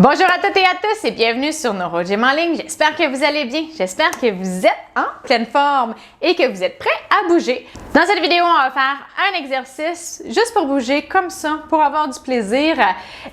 Bonjour à toutes et à tous et bienvenue sur NeuroGym en ligne. J'espère que vous allez bien, j'espère que vous êtes en pleine forme et que vous êtes prêts à bouger. Dans cette vidéo, on va faire un exercice juste pour bouger comme ça, pour avoir du plaisir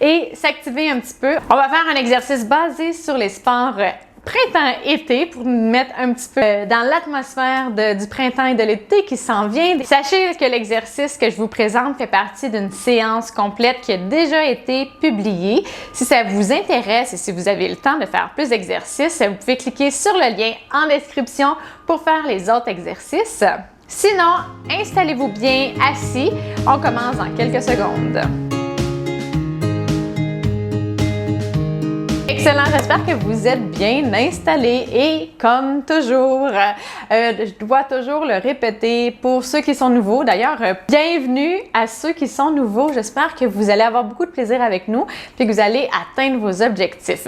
et s'activer un petit peu. On va faire un exercice basé sur les sports printemps-été pour nous mettre un petit peu dans l'atmosphère du printemps et de l'été qui s'en vient. Sachez que l'exercice que je vous présente fait partie d'une séance complète qui a déjà été publiée. Si ça vous intéresse et si vous avez le temps de faire plus d'exercices, vous pouvez cliquer sur le lien en description pour faire les autres exercices. Sinon, installez-vous bien assis. On commence dans quelques secondes. Excellent, j'espère que vous êtes bien installés et comme toujours, je dois toujours le répéter pour ceux qui sont nouveaux. D'ailleurs, bienvenue à ceux qui sont nouveaux. J'espère que vous allez avoir beaucoup de plaisir avec nous et que vous allez atteindre vos objectifs.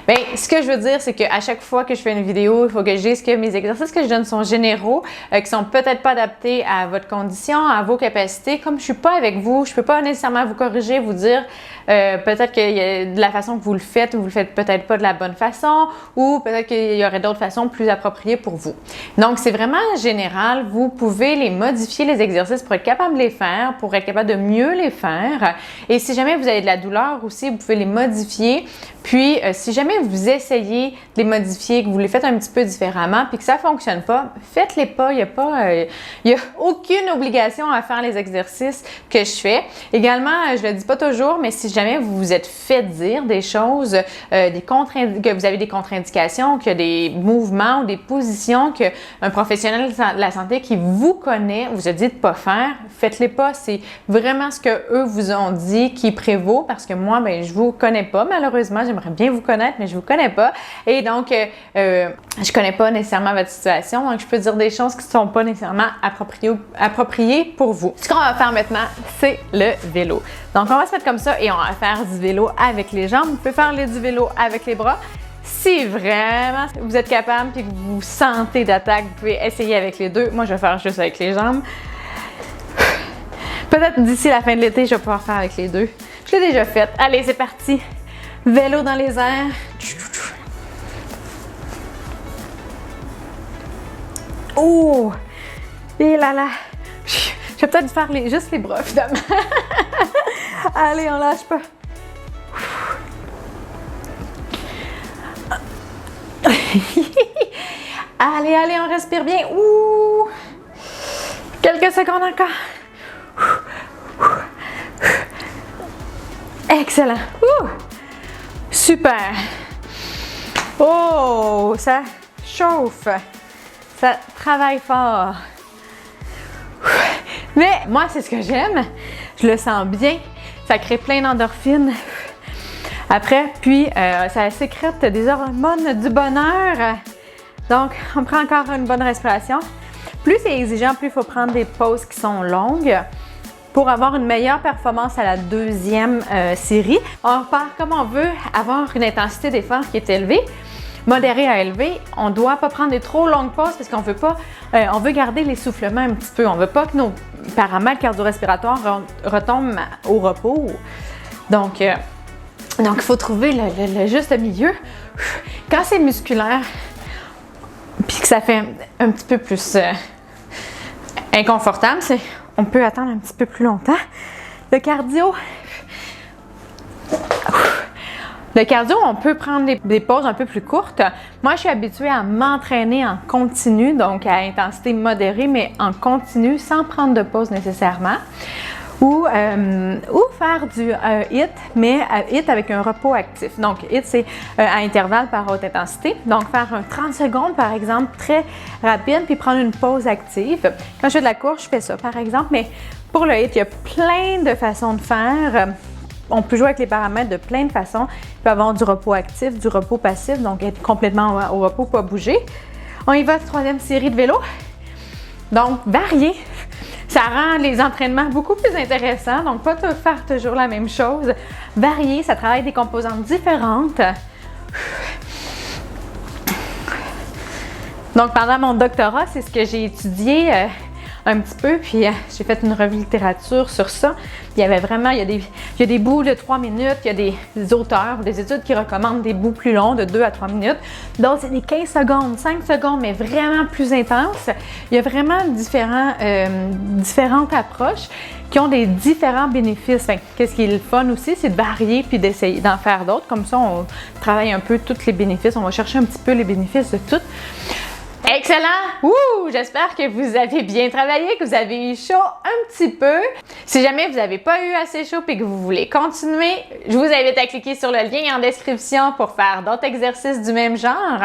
Bien, ce que je veux dire, c'est qu'à chaque fois que je fais une vidéo, il faut que je dise que mes exercices que je donne sont généraux, qui sont peut-être pas adaptés à votre condition, à vos capacités. Comme je suis pas avec vous, je peux pas nécessairement vous corriger, vous dire peut-être qu'il y a de la façon que vous le faites peut-être pas de la bonne façon ou peut-être qu'il y aurait d'autres façons plus appropriées pour vous. Donc, c'est vraiment général. Vous pouvez les modifier, les exercices, pour être capable de les faire, pour être capable de mieux les faire. Et si jamais vous avez de la douleur aussi, vous pouvez les modifier. Puis, si jamais vous essayez de les modifier, que vous les faites un petit peu différemment, puis que ça ne fonctionne pas, faites-les pas. Il n'y a aucune obligation à faire les exercices que je fais. Également, je ne le dis pas toujours, mais si jamais vous vous êtes fait dire des choses, que vous avez des contre-indications, qu'il y a des mouvements ou des positions qu'un professionnel de la santé qui vous connaît vous a dit de ne pas faire, faites-les pas. C'est vraiment ce qu'eux vous ont dit qui prévaut parce que moi, ben, je ne vous connais pas malheureusement. J'aimerais bien vous connaître, mais je ne vous connais pas. Et donc, je ne connais pas nécessairement votre situation. Donc, je peux dire des choses qui ne sont pas nécessairement appropriées pour vous. Ce qu'on va faire maintenant, c'est le vélo. Donc, on va se mettre comme ça et on va faire du vélo avec les jambes. Vous pouvez faire du vélo avec les bras. Si vraiment vous êtes capable et que vous sentez d'attaque, vous pouvez essayer avec les deux. Moi, je vais faire juste avec les jambes. Peut-être d'ici la fin de l'été, je vais pouvoir faire avec les deux. Je l'ai déjà fait. Allez, c'est parti. Vélo dans les airs. Oh! Et là là! Je vais peut-être faire juste les bras, finalement. Allez, on lâche pas. Allez, allez, on respire bien. Ouh! Quelques secondes encore. Excellent. Ouh! Super. Oh, ça chauffe. Ça travaille fort. Mais moi, c'est ce que j'aime. Je le sens bien. Ça crée plein d'endorphines. Après, puis, ça sécrète des hormones du bonheur. Donc, on prend encore une bonne respiration. Plus c'est exigeant, plus il faut prendre des pauses qui sont longues pour avoir une meilleure performance à la deuxième série. On repart comme on veut, avoir une intensité d'effort qui est élevée. Modéré à élevé, on ne doit pas prendre des trop longues pauses parce qu'on veut pas, on veut garder l'essoufflement un petit peu. On ne veut pas que nos paramètres cardio-respiratoires retombent au repos. Donc, il faut trouver le juste milieu. Quand c'est musculaire, puis que ça fait un petit peu plus inconfortable, on peut attendre un petit peu plus longtemps. Le cardio, on peut prendre des pauses un peu plus courtes. Moi, je suis habituée à m'entraîner en continu, donc à intensité modérée, mais en continu, sans prendre de pause nécessairement. Ou faire du HIIT, mais HIIT avec un repos actif. Donc, HIIT, c'est à intervalle par haute intensité. Donc, faire un 30 secondes, par exemple, très rapide, puis prendre une pause active. Quand je fais de la course, je fais ça, par exemple. Mais pour le HIIT, il y a plein de façons de faire. On peut jouer avec les paramètres de plein de façons. Il peut y avoir du repos actif, du repos passif, donc être complètement au repos, pas bouger. On y va, troisième série de vélo. Donc, varier. Ça rend les entraînements beaucoup plus intéressants. Donc, pas faire toujours la même chose. Varier, ça travaille des composantes différentes. Donc, pendant mon doctorat, c'est ce que j'ai étudié un petit peu, puis j'ai fait une revue de littérature sur ça. Il y avait vraiment, il y a des bouts de 3 minutes, il y a des auteurs, des études qui recommandent des bouts plus longs, de 2 à 3 minutes. Donc, c'est des 15 secondes, 5 secondes, mais vraiment plus intenses. Il y a vraiment différentes approches qui ont des différents bénéfices. Enfin, qu'est-ce qui est le fun aussi, c'est de varier puis d'essayer d'en faire d'autres. Comme ça, on travaille un peu tous les bénéfices. On va chercher un petit peu les bénéfices de tout. Excellent! Ouh! J'espère que vous avez bien travaillé, que vous avez eu chaud un petit peu. Si jamais vous n'avez pas eu assez chaud et que vous voulez continuer, je vous invite à cliquer sur le lien en description pour faire d'autres exercices du même genre.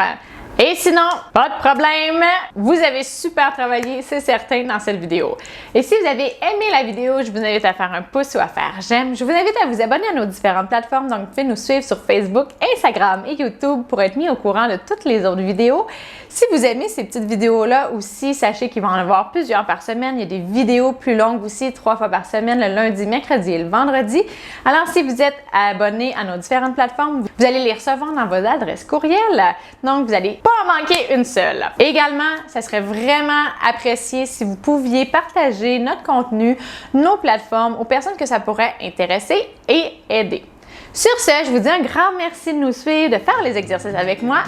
Et sinon, pas de problème, vous avez super travaillé, c'est certain, dans cette vidéo. Et si vous avez aimé la vidéo, je vous invite à faire un pouce ou à faire j'aime. Je vous invite à vous abonner à nos différentes plateformes, donc vous pouvez nous suivre sur Facebook, Instagram et YouTube pour être mis au courant de toutes les autres vidéos. Si vous aimez ces petites vidéos-là aussi, sachez qu'il va en avoir plusieurs par semaine. Il y a des vidéos plus longues aussi, 3 fois par semaine, le lundi, mercredi et le vendredi. Alors, si vous êtes abonné à nos différentes plateformes, vous allez les recevoir dans vos adresses courriel. Donc, vous n'allez pas en manquer une seule. Également, ça serait vraiment apprécié si vous pouviez partager notre contenu, nos plateformes aux personnes que ça pourrait intéresser et aider. Sur ce, je vous dis un grand merci de nous suivre, de faire les exercices avec moi.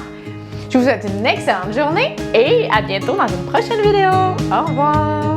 Je vous souhaite une excellente journée et à bientôt dans une prochaine vidéo. Au revoir!